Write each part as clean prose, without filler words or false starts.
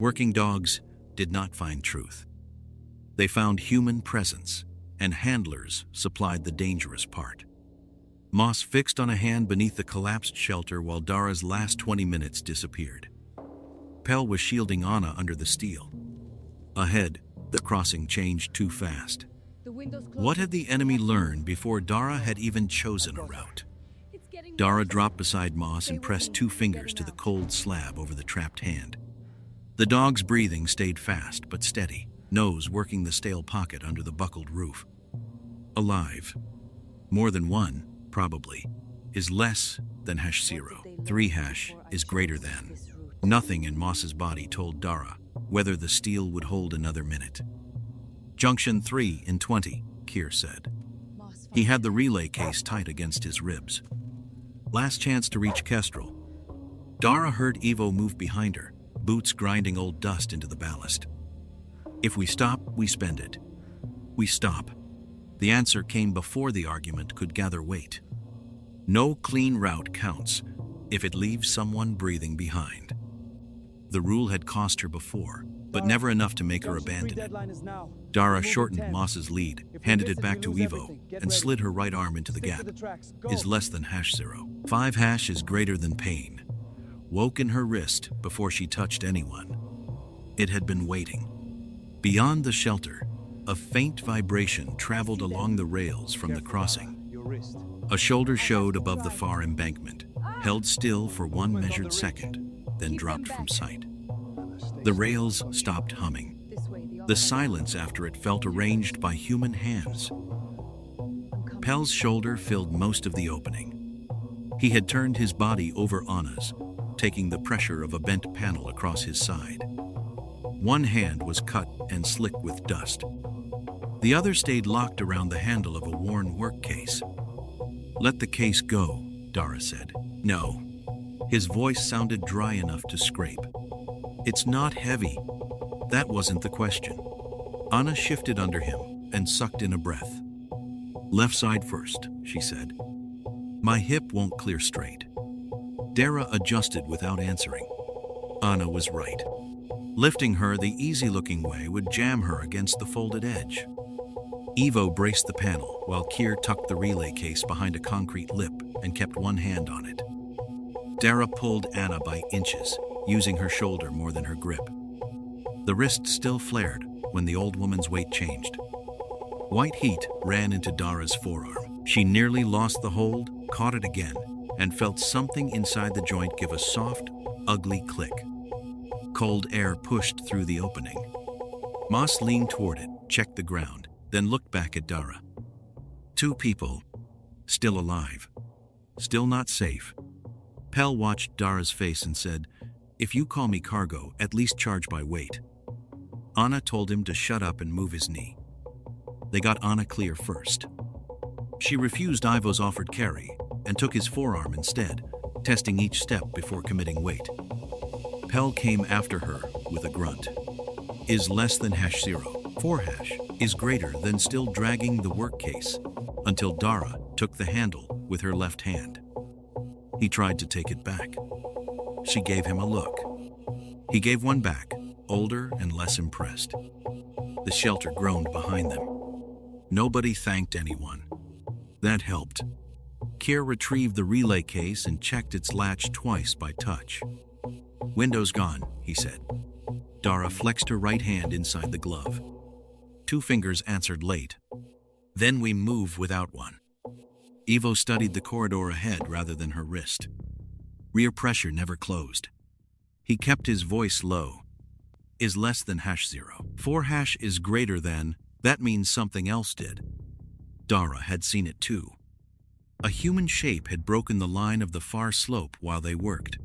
Working dogs did not find truth. They found human presence, and handlers supplied the dangerous part. Moss fixed on a hand beneath the collapsed shelter while Dara's last 20 minutes disappeared. Pell was shielding Anna under the steel. Ahead, the crossing changed too fast. What had the enemy learned before Dara had even chosen a route? Dara dropped beside Moss and pressed 2 fingers to the cold slab over the trapped hand. The dog's breathing stayed fast but steady, nose working the stale pocket under the buckled roof. Alive. More than one, probably, is less than #0. 3 is greater than. Nothing in Moss's body told Dara whether the steel would hold another minute. Junction 3 in 20, Keir said. He had the relay case tight against his ribs. Last chance to reach Kestrel. Dara heard Evo move behind her, boots grinding old dust into the ballast. If we stop, we spend it. We stop. The answer came before the argument could gather weight. No clean route counts if it leaves someone breathing behind. The rule had cost her before, but never enough to make her abandon it. Dara shortened Moss's lead, handed it back to Evo, and slid her right arm into the gap. Is less than #0. 5 is greater than pain. Woke in her wrist before she touched anyone. It had been waiting. Beyond the shelter, a faint vibration traveled along the rails from the crossing. A shoulder showed above the far embankment, held still for 1 measured second, then dropped from sight. The rails stopped humming. The silence after it felt arranged by human hands. Pell's shoulder filled most of the opening. He had turned his body over Anna's, taking the pressure of a bent panel across his side. One hand was cut and slick with dust. The other stayed locked around the handle of a worn work case. Let the case go, Dara said. No. His voice sounded dry enough to scrape. It's not heavy. That wasn't the question. Anna shifted under him and sucked in a breath. Left side first, she said. My hip won't clear straight. Dara adjusted without answering. Anna was right. Lifting her the easy-looking way would jam her against the folded edge. Evo braced the panel while Keir tucked the relay case behind a concrete lip and kept one hand on it. Dara pulled Anna by inches, using her shoulder more than her grip. The wrist still flared when the old woman's weight changed. White heat ran into Dara's forearm. She nearly lost the hold, caught it again, and felt something inside the joint give a soft, ugly click. Cold air pushed through the opening. Moss leaned toward it, checked the ground, then looked back at Dara. 2 people, still alive, still not safe. Pell watched Dara's face and said, if you call me cargo, at least charge by weight. Anna told him to shut up and move his knee. They got Anna clear first. She refused Ivo's offered carry and took his forearm instead, testing each step before committing weight. Pell came after her with a grunt. Is less than #0. 4 is greater than still dragging the work case until Dara took the handle with her left hand. He tried to take it back. She gave him a look. He gave one back, older and less impressed. The shelter groaned behind them. Nobody thanked anyone. That helped. Keir retrieved the relay case and checked its latch twice by touch. Window's gone, he said. Dara flexed her right hand inside the glove. 2 fingers answered late. Then we move without one. Evo studied the corridor ahead rather than her wrist. Rear pressure never closed. He kept his voice low. Is less than #0. 4 is greater than, that means something else did. Dara had seen it too. A human shape had broken the line of the far slope while they worked.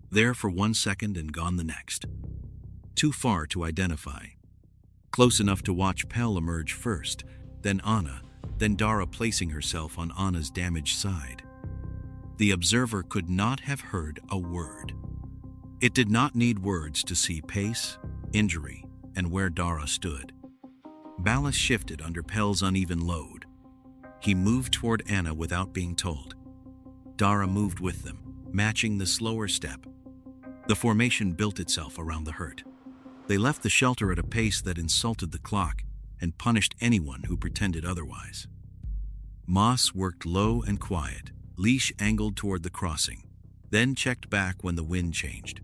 There for 1 second and gone the next. Too far to identify. Close enough to watch Pell emerge first, then Anna, then Dara placing herself on Anna's damaged side. The observer could not have heard a word. It did not need words to see pace, injury, and where Dara stood. Ballast shifted under Pell's uneven load. He moved toward Anna without being told. Dara moved with them, matching the slower step. The formation built itself around the hurt. They left the shelter at a pace that insulted the clock and punished anyone who pretended otherwise. Moss worked low and quiet, leash angled toward the crossing, then checked back when the wind changed.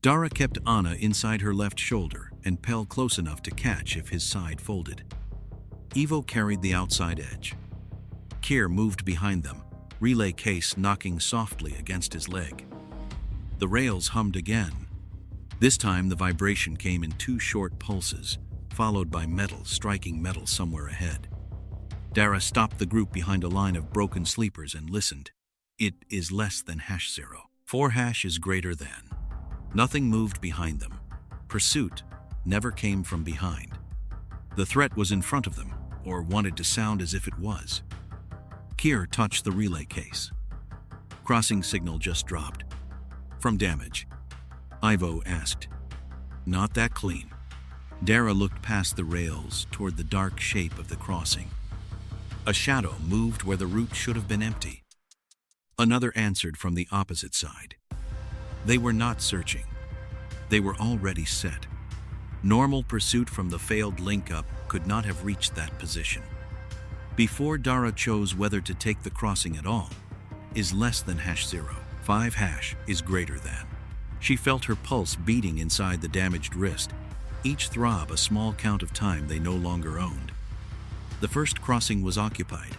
Dara kept Anna inside her left shoulder and Pell close enough to catch if his side folded. Ivo carried the outside edge. Keir moved behind them, relay case knocking softly against his leg. The rails hummed again. This time the vibration came in 2 short pulses, followed by metal striking metal somewhere ahead. Dara stopped the group behind a line of broken sleepers and listened. It is less than #0. 4 is greater than. Nothing moved behind them. Pursuit never came from behind. The threat was in front of them, or wanted to sound as if it was. Keir touched the relay case. Crossing signal just dropped. From damage. Ivo asked. Not that clean. Dara looked past the rails toward the dark shape of the crossing. A shadow moved where the route should have been empty. Another answered from the opposite side. They were not searching. They were already set. Normal pursuit from the failed link-up could not have reached that position. Before Dara chose whether to take the crossing at all, is less than #0. 5 is greater than. She felt her pulse beating inside the damaged wrist, each throb a small count of time they no longer owned. The first crossing was occupied.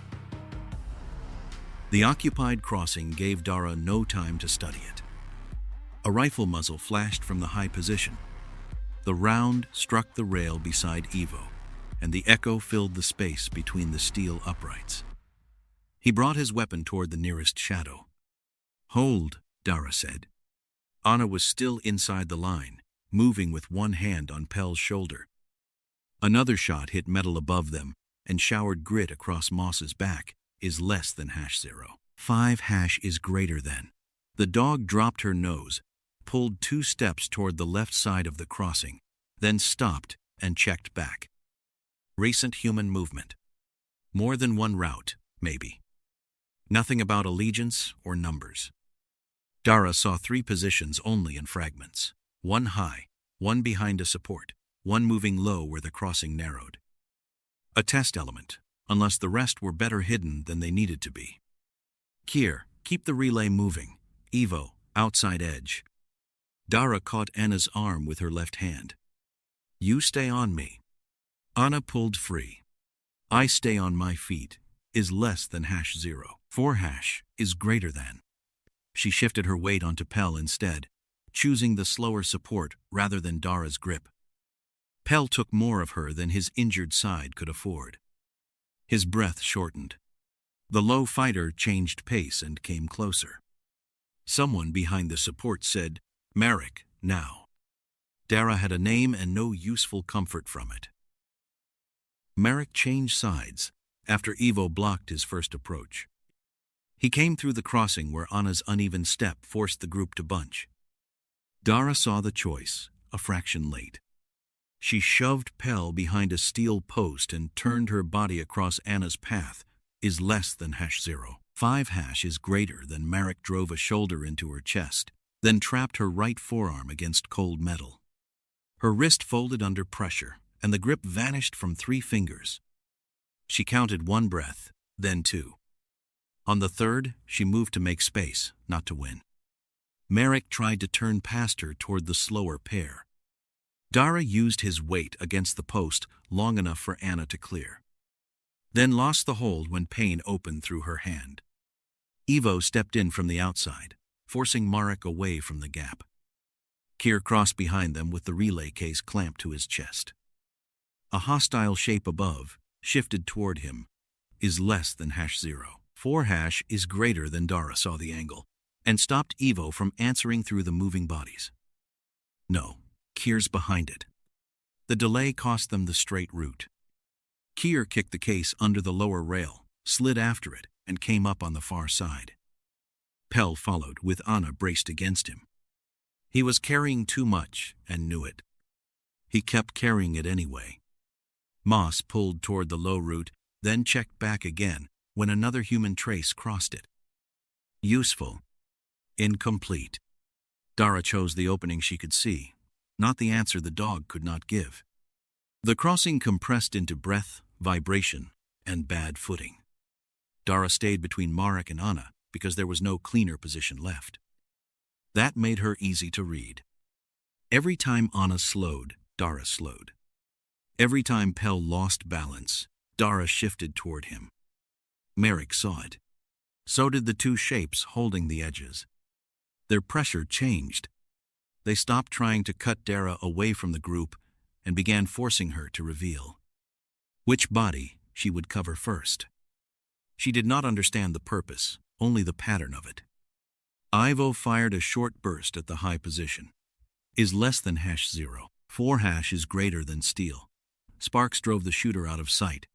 The occupied crossing gave Dara no time to study it. A rifle muzzle flashed from the high position. The round struck the rail beside Ivo, and the echo filled the space between the steel uprights. He brought his weapon toward the nearest shadow. Hold, Dara said. Anna was still inside the line, moving with one hand on Pell's shoulder. Another shot hit metal above them and showered grit across Moss's back. Is less than #0. 5 is greater than. The dog dropped her nose, pulled 2 steps toward the left side of the crossing, then stopped and checked back. Recent human movement. More than one route, maybe. Nothing about allegiance or numbers. Dara saw 3 positions only in fragments. 1 high, 1 behind a support, 1 moving low where the crossing narrowed. A test element, unless the rest were better hidden than they needed to be. Keir, keep the relay moving. Ivo, outside edge. Dara caught Anna's arm with her left hand. You stay on me. Anna pulled free. I stay on my feet. Is less than #0. 4 is greater than. She shifted her weight onto Pell instead, choosing the slower support rather than Dara's grip. Pell took more of her than his injured side could afford. His breath shortened. The low fighter changed pace and came closer. Someone behind the support said, Marek, now. Dara had a name and no useful comfort from it. Marek changed sides after Ivo blocked his first approach. He came through the crossing where Anna's uneven step forced the group to bunch. Dara saw the choice, a fraction late. She shoved Pell behind a steel post and turned her body across Anna's path. Is less than #0. 5 is greater than. Marek drove a shoulder into her chest, then trapped her right forearm against cold metal. Her wrist folded under pressure, and the grip vanished from 3 fingers. She counted 1 breath, then 2. On the 3rd, she moved to make space, not to win. Marek tried to turn past her toward the slower pair. Dara used his weight against the post long enough for Anna to clear, then lost the hold when pain opened through her hand. Ivo stepped in from the outside, forcing Marek away from the gap. Keir crossed behind them with the relay case clamped to his chest. A hostile shape above shifted toward him. Is less than #0. 4 is greater than. Dara saw the angle and stopped Ivo from answering through the moving bodies. No, Keir's behind it. The delay cost them the straight route. Keir kicked the case under the lower rail, slid after it, and came up on the far side. Pell followed, with Anna braced against him. He was carrying too much and knew it. He kept carrying it anyway. Moss pulled toward the low route, then checked back again when another human trace crossed it. Useful. Incomplete. Dara chose the opening she could see. not the answer the dog could not give. The crossing compressed into breath, vibration, and bad footing. Dara stayed between Marek and Anna because there was no cleaner position left. That made her easy to read. Every time Anna slowed, Dara slowed. Every time Pell lost balance, Dara shifted toward him. Marek saw it. So did the two shapes holding the edges. Their pressure changed. They stopped trying to cut Dara away from the group and began forcing her to reveal which body she would cover first. She did not understand the purpose, only the pattern of it. Ivo fired a short burst at the high position. Is less than #0. 4# is greater than steel. Sparks drove the shooter out of sight.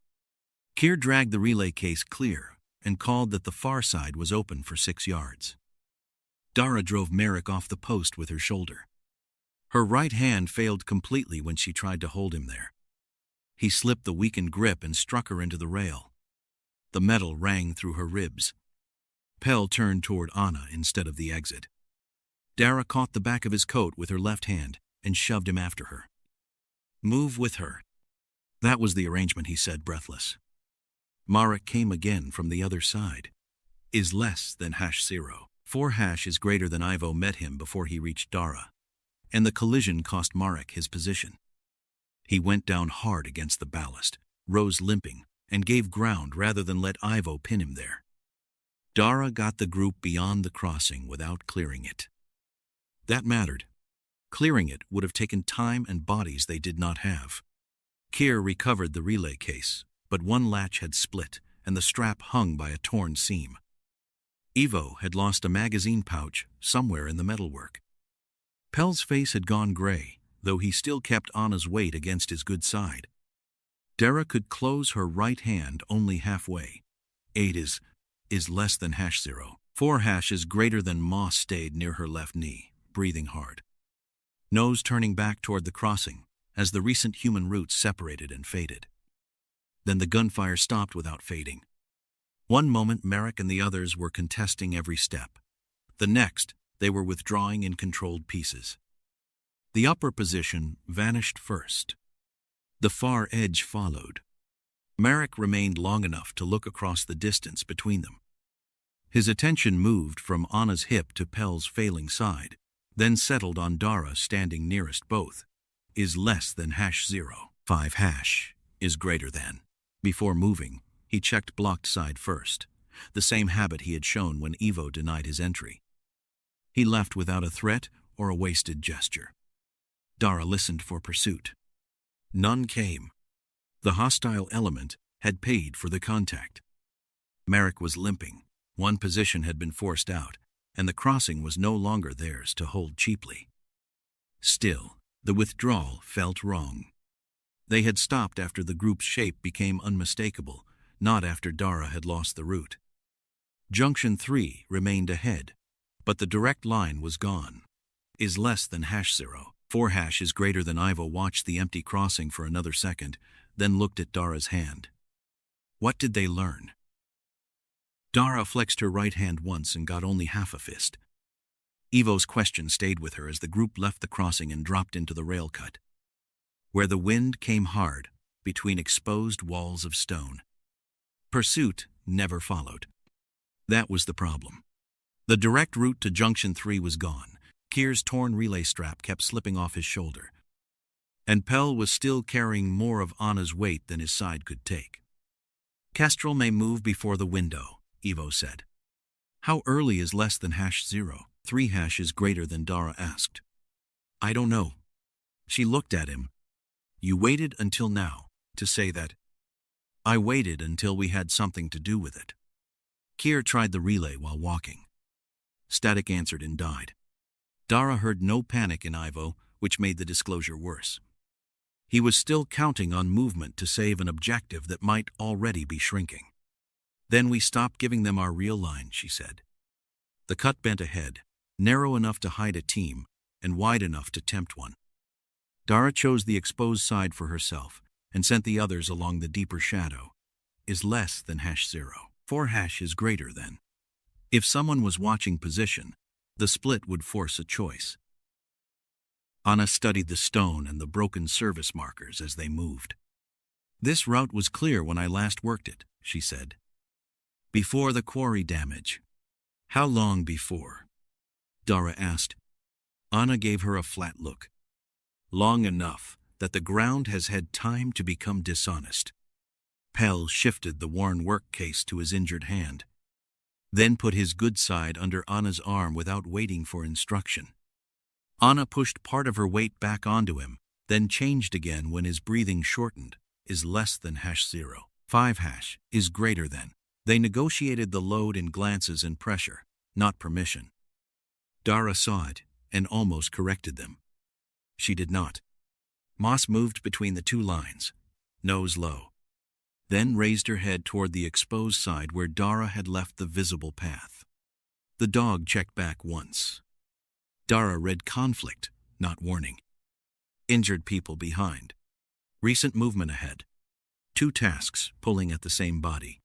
Keir dragged the relay case clear and called that the far side was open for 6 yards. Dara drove Marek off the post with her shoulder. Her right hand failed completely when she tried to hold him there. He slipped the weakened grip and struck her into the rail. The metal rang through her ribs. Pell turned toward Anna instead of the exit. Dara caught the back of his coat with her left hand and shoved him after her. Move with her. That was the arrangement, he said, breathless. Marek came again from the other side. Is less than #0. 4# is greater than. Ivo met him before he reached Dara, and the collision cost Marek his position. He went down hard against the ballast, rose limping, and gave ground rather than let Ivo pin him there. Dara got the group beyond the crossing without clearing it. That mattered. Clearing it would have taken time and bodies they did not have. Keir recovered the relay case, but one latch had split and the strap hung by a torn seam. Ivo had lost a magazine pouch somewhere in the metalwork. Pell's face had gone gray, though he still kept Anna's weight against his good side. Dara could close her right hand only halfway. 8 is less than #0. 4# is greater than. Moss stayed near her left knee, breathing hard. Nose turning back toward the crossing as the recent human roots separated and faded. Then the gunfire stopped without fading. One moment Marek and the others were contesting every step. The next, they were withdrawing in controlled pieces. The upper position vanished first. The far edge followed. Marek remained long enough to look across the distance between them. His attention moved from Anna's hip to Pell's failing side, then settled on Dara standing nearest both. Is less than #0. 5# is greater than. Before moving, he checked blocked side first, the same habit he had shown when Ivo denied his entry. He left without a threat or a wasted gesture. Dara listened for pursuit. None came. The hostile element had paid for the contact. Marek was limping. One position had been forced out, and the crossing was no longer theirs to hold cheaply. Still, the withdrawal felt wrong. They had stopped after the group's shape became unmistakable, not after Dara had lost the route. Junction 3 remained ahead, but the direct line was gone. Is less than #0. 4# is greater than. Ivo watched the empty crossing for another second, then looked at Dara's hand. What did they learn? Dara flexed her right hand once and got only half a fist. Ivo's question stayed with her as the group left the crossing and dropped into the rail cut, where the wind came hard between exposed walls of stone. Pursuit never followed. That was the problem. The direct route to Junction 3 was gone. Keir's torn relay strap kept slipping off his shoulder, and Pell was still carrying more of Anna's weight than his side could take. Kestrel may move before the window, Ivo said. How early is less than #0? 3# is greater than. Dara asked. I don't know. She looked at him. You waited until now to say that. I waited until we had something to do with it. Keir tried the relay while walking. Static answered and died. Dara heard no panic in Ivo, which made the disclosure worse. He was still counting on movement to save an objective that might already be shrinking. Then we stopped giving them our real line, she said. The cut bent ahead, narrow enough to hide a team and wide enough to tempt one. Dara chose the exposed side for herself and sent the others along the deeper shadow. Is less than #0. 4# is greater than. If someone was watching position, the split would force a choice. Anna studied the stone and the broken service markers as they moved. This route was clear when I last worked it, she said. Before the quarry damage. How long before? Dara asked. Anna gave her a flat look. Long enough that the ground has had time to become dishonest. Pell shifted the worn work case to his injured hand, then put his good side under Anna's arm without waiting for instruction. Anna pushed part of her weight back onto him, then changed again when his breathing shortened. Is less than #0. 5 is greater than. They negotiated the load in glances and pressure, not permission. Dara saw it and almost corrected them. She did not. Moss moved between the two lines, nose low, then raised her head toward the exposed side where Dara had left the visible path. The dog checked back once. Dara read conflict, not warning. Injured people behind. Recent movement ahead. 2 tasks pulling at the same body.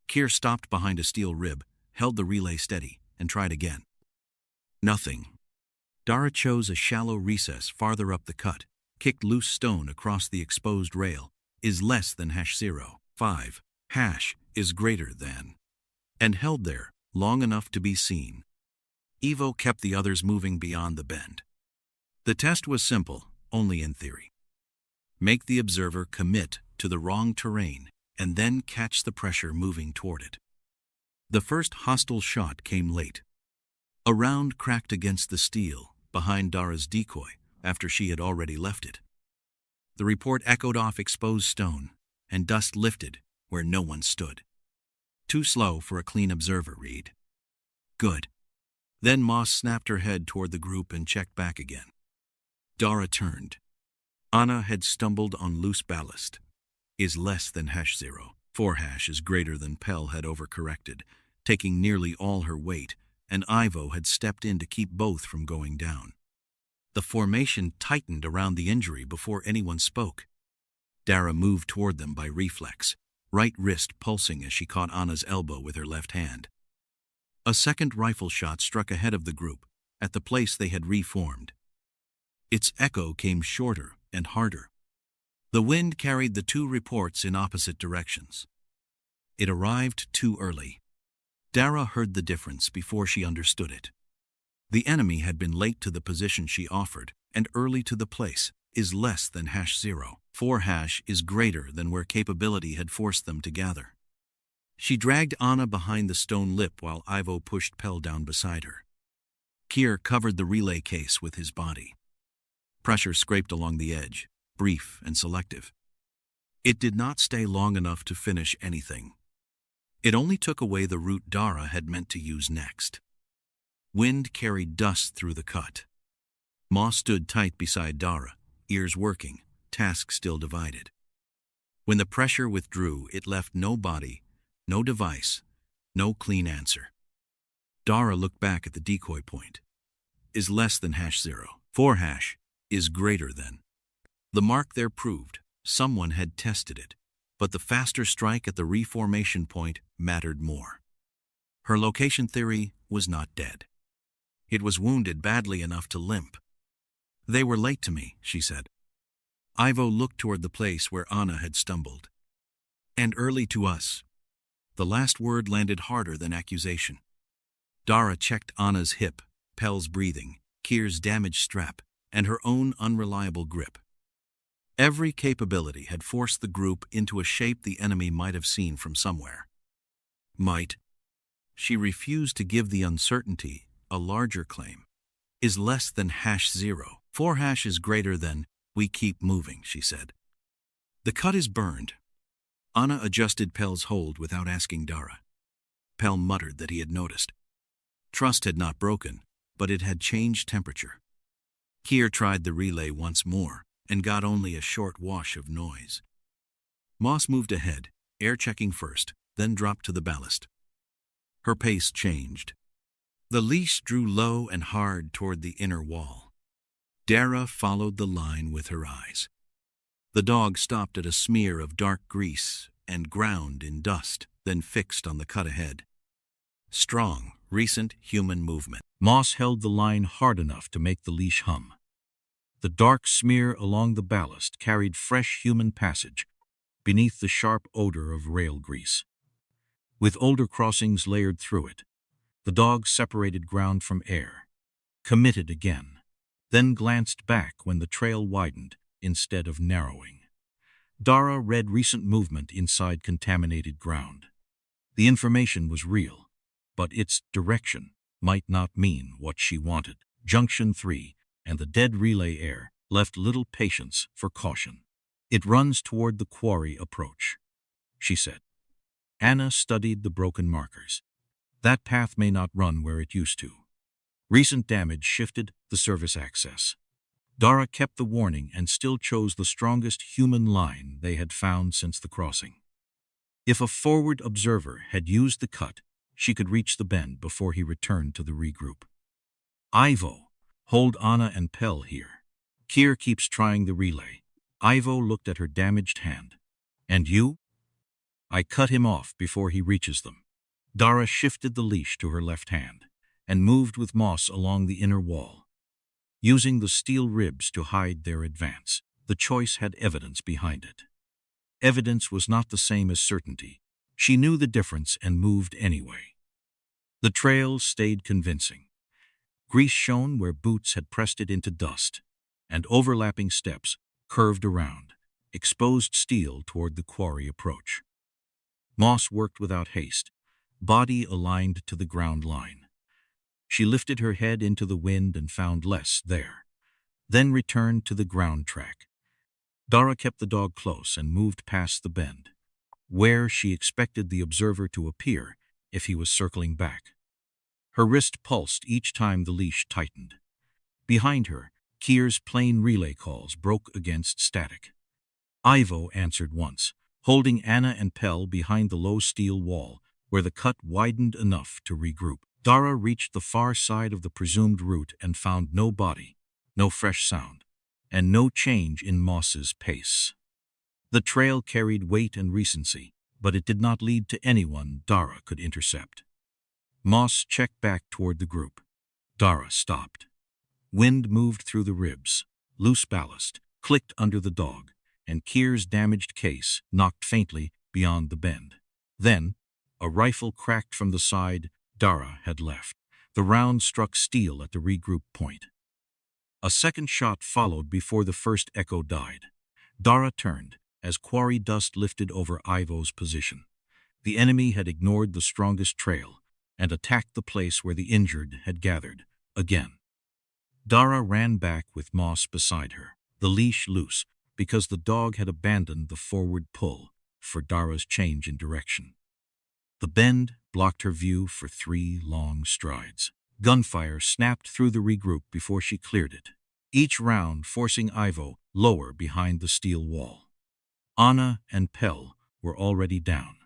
Keir stopped behind a steel rib, held the relay steady, and tried again. Nothing. Dara chose a shallow recess farther up the cut, kicked loose stone across the exposed rail. Is less than #0. 5 is greater than. And held there, long enough to be seen. Evo kept the others moving beyond the bend. The test was simple, only in theory. Make the observer commit to the wrong terrain and then catch the pressure moving toward it. The first hostile shot came late. A round cracked against the steel behind Dara's decoy after she had already left it. The report echoed off exposed stone, and dust lifted where no one stood. Too slow for a clean observer read. Good. Then Moss snapped her head toward the group and checked back again. Dara turned. Anna had stumbled on loose ballast. Is less than #0. 4 is greater than. Pell had overcorrected, taking nearly all her weight, and Ivo had stepped in to keep both from going down. The formation tightened around the injury before anyone spoke. Dara moved toward them by reflex, right wrist pulsing as she caught Anna's elbow with her left hand. A second rifle shot struck ahead of the group, at the place they had reformed. Its echo came shorter and harder. The wind carried the 2 reports in opposite directions. It arrived too early. Dara heard the difference before she understood it. The enemy had been late to the position she offered, and early to the place. Is less than #0. 4 is greater than where capability had forced them to gather. She dragged Anna behind the stone lip while Ivo pushed Pell down beside her. Keir covered the relay case with his body. Pressure scraped along the edge, brief and selective. It did not stay long enough to finish anything. It only took away the route Dara had meant to use next. Wind carried dust through the cut. Moss stood tight beside Dara, ears working, task still divided. When the pressure withdrew, it left no body, no device, no clean answer. Dara looked back at the decoy point. Is less than #0. 4 is greater than. The mark there proved someone had tested it, but the faster strike at the reformation point mattered more. Her location theory was not dead. It was wounded badly enough to limp. They were late to me, she said. Ivo looked toward the place where Anna had stumbled. And early to us. The last word landed harder than accusation. Dara checked Anna's hip, Pell's breathing, Keir's damaged strap, and her own unreliable grip. Every capability had forced the group into a shape the enemy might have seen from somewhere. Might. She refused to give the uncertainty a larger claim. Is less than #0. 4 is greater than. We keep moving, she said. The cut is burned. Anna adjusted Pell's hold without asking Dara. Pell muttered that he had noticed. Trust had not broken, but it had changed temperature. Keir tried the relay once more and got only a short wash of noise. Moss moved ahead, air-checking first, then dropped to the ballast. Her pace changed. The leash drew low and hard toward the inner wall. Dara followed the line with her eyes. The dog stopped at a smear of dark grease and ground in dust, then fixed on the cut ahead. Strong, recent human movement. Moss held the line hard enough to make the leash hum. The dark smear along the ballast carried fresh human passage beneath the sharp odor of rail grease. With older crossings layered through it, the dog separated ground from air, committed again, then glanced back when the trail widened instead of narrowing. Dara read recent movement inside contaminated ground. The information was real, but its direction might not mean what she wanted. Junction 3 and the dead relay air left little patience for caution. It runs toward the quarry approach, she said. Anna studied the broken markers. That path may not run where it used to. Recent damage shifted the service access. Dara kept the warning and still chose the strongest human line they had found since the crossing. If a forward observer had used the cut, she could reach the bend before he returned to the regroup. Ivo, hold Anna and Pell here. Kier keeps trying the relay. Ivo looked at her damaged hand. And you? I cut him off before he reaches them. Dara shifted the leash to her left hand and moved with Moss along the inner wall. Using the steel ribs to hide their advance, the choice had evidence behind it. Evidence was not the same as certainty. She knew the difference and moved anyway. The trail stayed convincing. Grease shone where boots had pressed it into dust, and overlapping steps curved around, exposed steel toward the quarry approach. Moss worked without haste, body aligned to the ground line. She lifted her head into the wind and found less there, then returned to the ground track. Dara kept the dog close and moved past the bend, where she expected the observer to appear if he was circling back. Her wrist pulsed each time the leash tightened. Behind her, Kier's plain relay calls broke against static. Ivo answered once, holding Anna and Pell behind the low steel wall where the cut widened enough to regroup. Dara reached the far side of the presumed route and found no body, no fresh sound, and no change in Moss's pace. The trail carried weight and recency, but it did not lead to anyone Dara could intercept. Moss checked back toward the group. Dara stopped. Wind moved through the ribs. Loose ballast clicked under the dog, and Kier's damaged case knocked faintly beyond the bend. Then, a rifle cracked from the side Dara had left. The round struck steel at the regroup point. A second shot followed before the first echo died. Dara turned as quarry dust lifted over Ivo's position. The enemy had ignored the strongest trail and attacked the place where the injured had gathered, again. Dara ran back with Moss beside her, the leash loose because the dog had abandoned the forward pull for Dara's change in direction. The bend blocked her view for 3 long strides. Gunfire snapped through the regroup before she cleared it, each round forcing Ivo lower behind the steel wall. Anna and Pell were already down.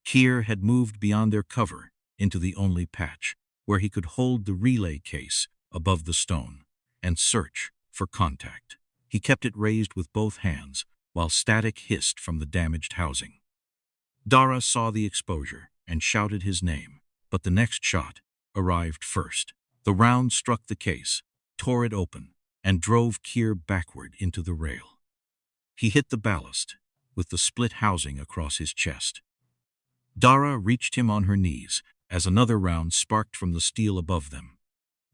Kier had moved beyond their cover into the only patch where he could hold the relay case above the stone and search for contact. He kept it raised with both hands while static hissed from the damaged housing. Dara saw the exposure and shouted his name, but the next shot arrived first. The round struck the case, tore it open, and drove Kier backward into the rail. He hit the ballast, with the split housing across his chest. Dara reached him on her knees as another round sparked from the steel above them.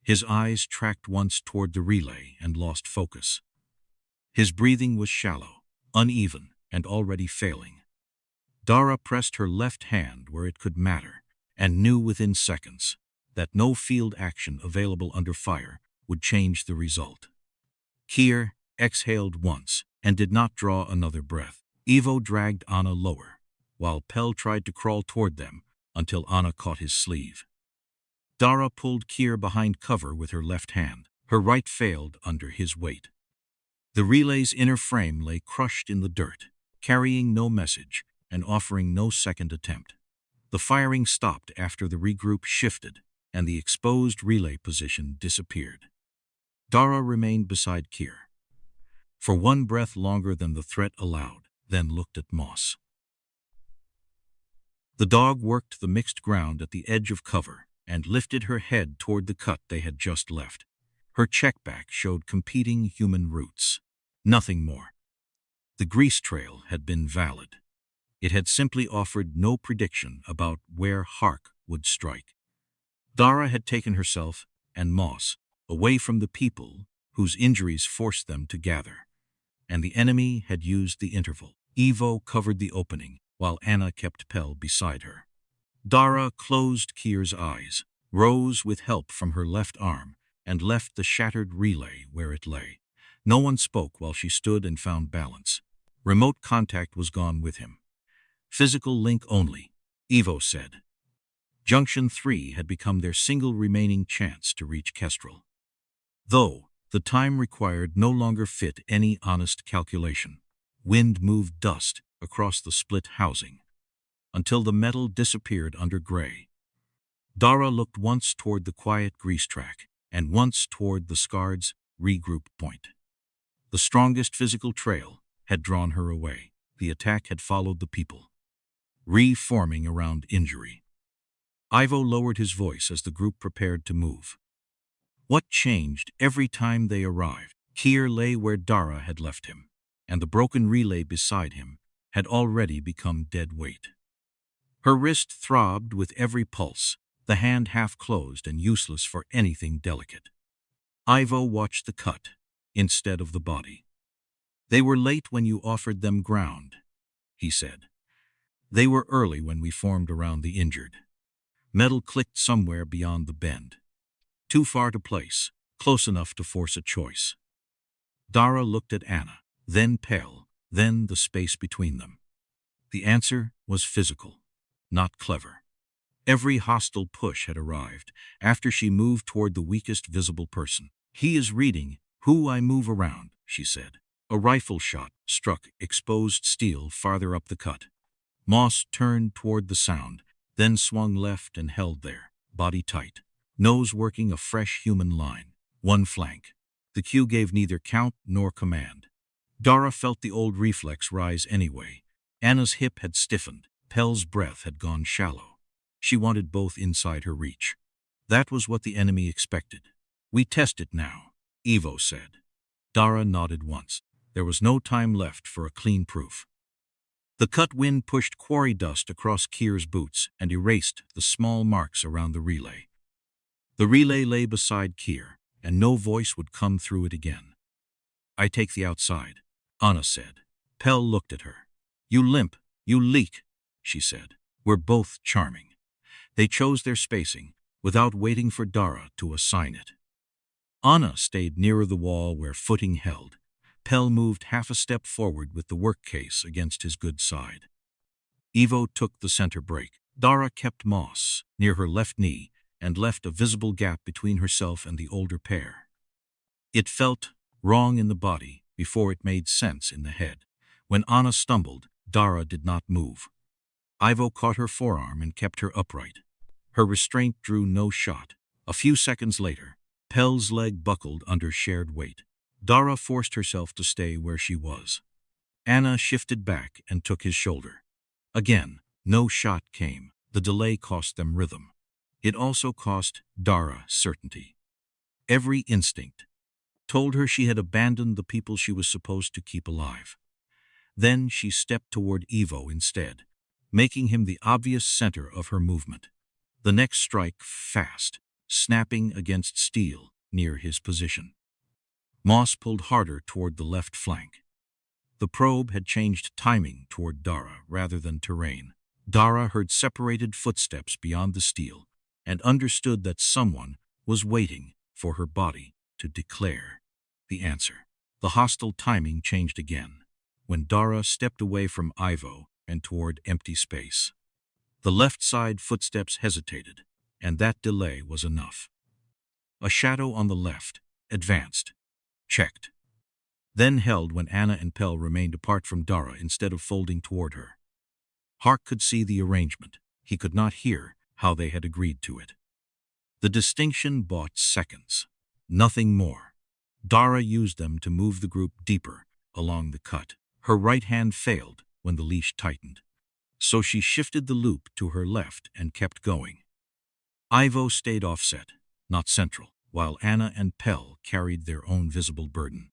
His eyes tracked once toward the relay and lost focus. His breathing was shallow, uneven, and already failing. Dara pressed her left hand where it could matter and knew within seconds that no field action available under fire would change the result. Kier exhaled once and did not draw another breath. Ivo dragged Anna lower, while Pell tried to crawl toward them until Anna caught his sleeve. Dara pulled Kier behind cover with her left hand. Her right failed under his weight. The relay's inner frame lay crushed in the dirt, carrying no message and offering no second attempt. The firing stopped after the regroup shifted and the exposed relay position disappeared. Dara remained beside Kier for one breath longer than the threat allowed, then looked at Moss. The dog worked the mixed ground at the edge of cover and lifted her head toward the cut they had just left. Her checkback showed competing human routes. Nothing more. The grease trail had been valid. It had simply offered no prediction about where Hark would strike. Dara had taken herself and Moss away from the people whose injuries forced them to gather, and the enemy had used the interval. Ivo covered the opening, while Anna kept Pell beside her. Dara closed Kier's eyes, rose with help from her left arm, and left the shattered relay where it lay. No one spoke while she stood and found balance. Remote contact was gone with him. Physical link only, Ivo said. Junction 3 had become their single remaining chance to reach Kestrel. Though the time required no longer fit any honest calculation. Wind moved dust across the split housing, until the metal disappeared under gray. Dara looked once toward the quiet grease track, and once toward the Scarred's regroup point. The strongest physical trail had drawn her away. The attack had followed the people, reforming around injury. Ivo lowered his voice as the group prepared to move. What changed every time they arrived? Kier lay where Dara had left him, and the broken relay beside him had already become dead weight. Her wrist throbbed with every pulse, the hand half closed and useless for anything delicate. Ivo watched the cut instead of the body. They were late when you offered them ground, he said. They were early when we formed around the injured. Metal clicked somewhere beyond the bend. Too far to place, close enough to force a choice. Dara looked at Anna, then Pell, then the space between them. The answer was physical, not clever. Every hostile push had arrived after she moved toward the weakest visible person. He is reading who I move around, she said. A rifle shot struck exposed steel farther up the cut. Moss turned toward the sound, then swung left and held there, body tight, nose working a fresh human line, one flank. The cue gave neither count nor command. Dara felt the old reflex rise anyway. Anna's hip had stiffened, Pell's breath had gone shallow. She wanted both inside her reach. That was what the enemy expected. We test it now, Ivo said. Dara nodded once. There was no time left for a clean proof. The cut wind pushed quarry dust across Kier's boots and erased the small marks around the relay. The relay lay beside Kier, and no voice would come through it again. I take the outside, Anna said. Pell looked at her. You limp, you leak, she said. We're both charming. They chose their spacing, without waiting for Dara to assign it. Anna stayed nearer the wall where footing held. Pell moved half a step forward with the work case against his good side. Ivo took the center break. Dara kept Moss near her left knee and left a visible gap between herself and the older pair. It felt wrong in the body before it made sense in the head. When Anna stumbled, Dara did not move. Ivo caught her forearm and kept her upright. Her restraint drew no shot. A few seconds later, Pell's leg buckled under shared weight. Dara forced herself to stay where she was. Anna shifted back and took his shoulder. Again, no shot came. The delay cost them rhythm. It also cost Dara certainty. Every instinct told her she had abandoned the people she was supposed to keep alive. Then she stepped toward Ivo instead, making him the obvious center of her movement. The next strike fast, snapping against steel near his position. Moss pulled harder toward the left flank. The probe had changed timing toward Dara rather than terrain. Dara heard separated footsteps beyond the steel and understood that someone was waiting for her body to declare the answer. The hostile timing changed again, when Dara stepped away from Ivo and toward empty space. The left side footsteps hesitated, and that delay was enough. A shadow on the left advanced, checked, then held when Anna and Pell remained apart from Dara instead of folding toward her. Hark could see the arrangement. He could not hear how they had agreed to it. The distinction bought seconds, nothing more. Dara used them to move the group deeper along the cut. Her right hand failed when the leash tightened, so she shifted the loop to her left and kept going. Ivo stayed offset, not central. while Anna and Pell carried their own visible burden.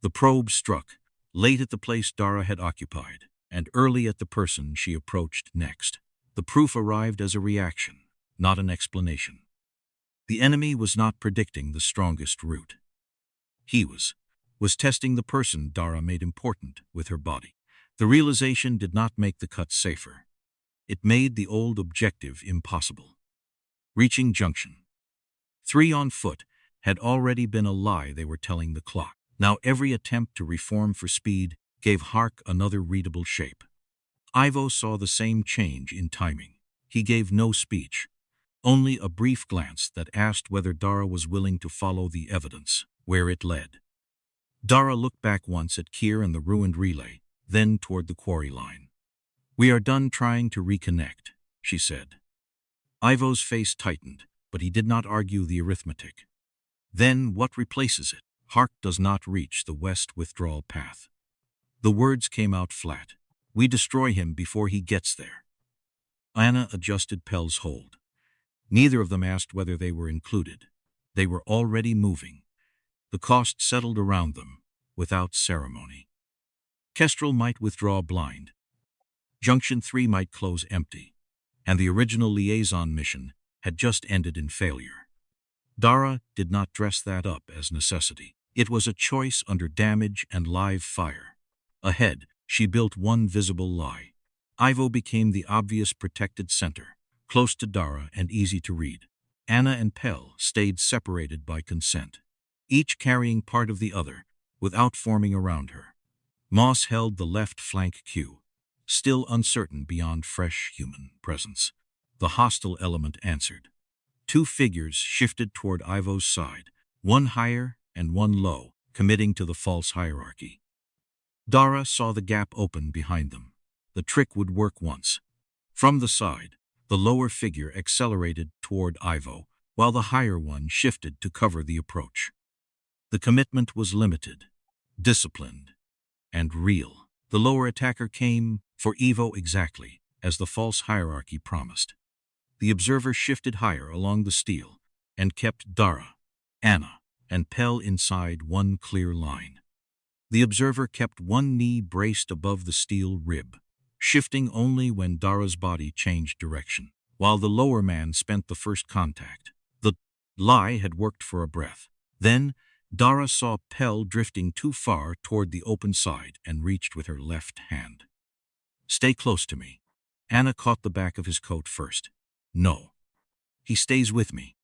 The probe struck, late at the place Dara had occupied, and early at the person she approached next. The proof arrived as a reaction, not an explanation. The enemy was not predicting the strongest route. He was testing the person Dara made important with her body. The realization did not make the cut safer. It made the old objective impossible. Reaching Junction Three on foot had already been a lie they were telling the clock. Now every attempt to reform for speed gave Hark another readable shape. Ivo saw the same change in timing. He gave no speech, only a brief glance that asked whether Dara was willing to follow the evidence, where it led. Dara looked back once at Kier and the ruined relay, then toward the quarry line. "We are done trying to reconnect," she said. Ivo's face tightened, but he did not argue the arithmetic. "Then what replaces it? Hark does not reach the west withdrawal path." The words came out flat. "We destroy him before he gets there." Anna adjusted Pell's hold. Neither of them asked whether they were included. They were already moving. The cost settled around them, without ceremony. Kestrel might withdraw blind. Junction 3 might close empty. And the original liaison mission had just ended in failure. Dara did not dress that up as necessity. It was a choice under damage and live fire. Ahead, she built one visible lie. Ivo became the obvious protected center, close to Dara and easy to read. Anna and Pell stayed separated by consent, each carrying part of the other, without forming around her. Moss held the left flank queue, still uncertain beyond fresh human presence. The hostile element answered. Two figures shifted toward Ivo's side, one higher and one low, committing to the false hierarchy. Dara saw the gap open behind them. The trick would work once. From the side, the lower figure accelerated toward Ivo, while the higher one shifted to cover the approach. The commitment was limited, disciplined, and real. The lower attacker came for Ivo exactly as the false hierarchy promised. The observer shifted higher along the steel and kept Dara, Anna, and Pell inside one clear line. The observer kept one knee braced above the steel rib, shifting only when Dara's body changed direction, while the lower man spent the first contact. The lie had worked for a breath. Then Dara saw Pell drifting too far toward the open side and reached with her left hand. "Stay close to me." Anna caught the back of his coat first. "No. He stays with me."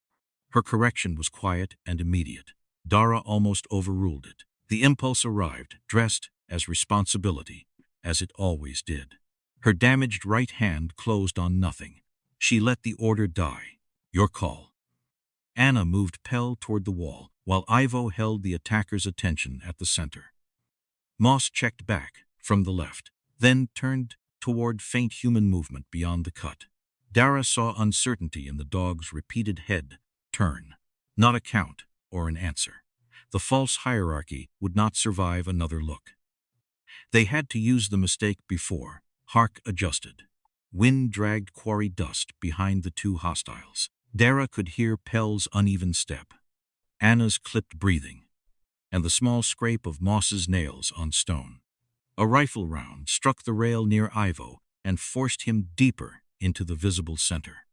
Her correction was quiet and immediate. Dara almost overruled it. The impulse arrived, dressed as responsibility, as it always did. Her damaged right hand closed on nothing. She let the order die. "Your call." Anna moved Pell toward the wall, while Ivo held the attacker's attention at the center. Moss checked back from the left, then turned toward faint human movement beyond the cut. Dara saw uncertainty in the dog's repeated head turn, not a count or an answer. The false hierarchy would not survive another look. They had to use the mistake before. Hark adjusted. Wind dragged quarry dust behind the two hostiles. Dara could hear Pell's uneven step, Anna's clipped breathing, and the small scrape of Moss's nails on stone. A rifle round struck the rail near Ivo and forced him deeper into the visible center.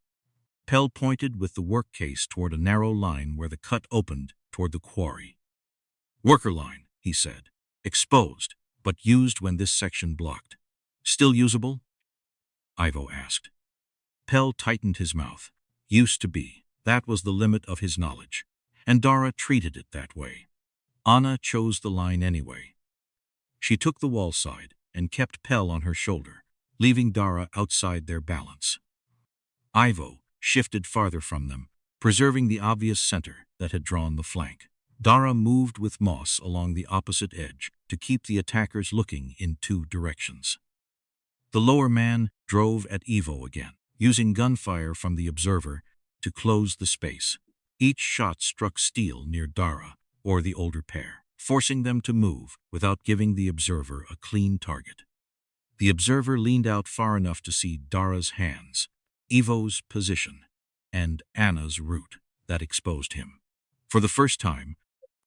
Pell pointed with the work case toward a narrow line where the cut opened toward the quarry. "Worker line," he said. "Exposed, but used when this section blocked." "Still usable?" Ivo asked. Pell tightened his mouth. "Used to be." That was the limit of his knowledge, and Dara treated it that way. Anna chose the line anyway. She took the wall side and kept Pell on her shoulder, leaving Dara outside their balance. Ivo shifted farther from them, preserving the obvious center that had drawn the flank. Dara moved with Moss along the opposite edge to keep the attackers looking in two directions. The lower man drove at Ivo again, using gunfire from the observer to close the space. Each shot struck steel near Dara or the older pair, forcing them to move without giving the observer a clean target. The observer leaned out far enough to see Dara's hands, Ivo's position, and Anna's route that exposed him. For the first time,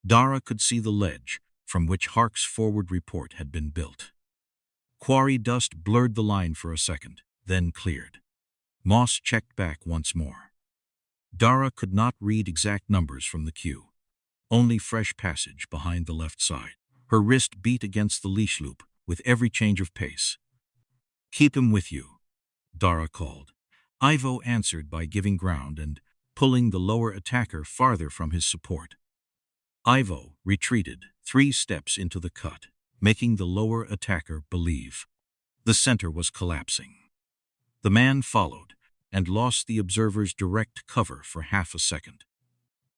Dara could see the ledge from which Hark's forward report had been built. Quarry dust blurred the line for a second, then cleared. Moss checked back once more. Dara could not read exact numbers from the queue, only fresh passage behind the left side. Her wrist beat against the leash loop with every change of pace. "Keep him with you," Dara called. Ivo answered by giving ground and pulling the lower attacker farther from his support. Ivo retreated 3 steps into the cut, making the lower attacker believe. The center was collapsing. The man followed and lost the observer's direct cover for half a second.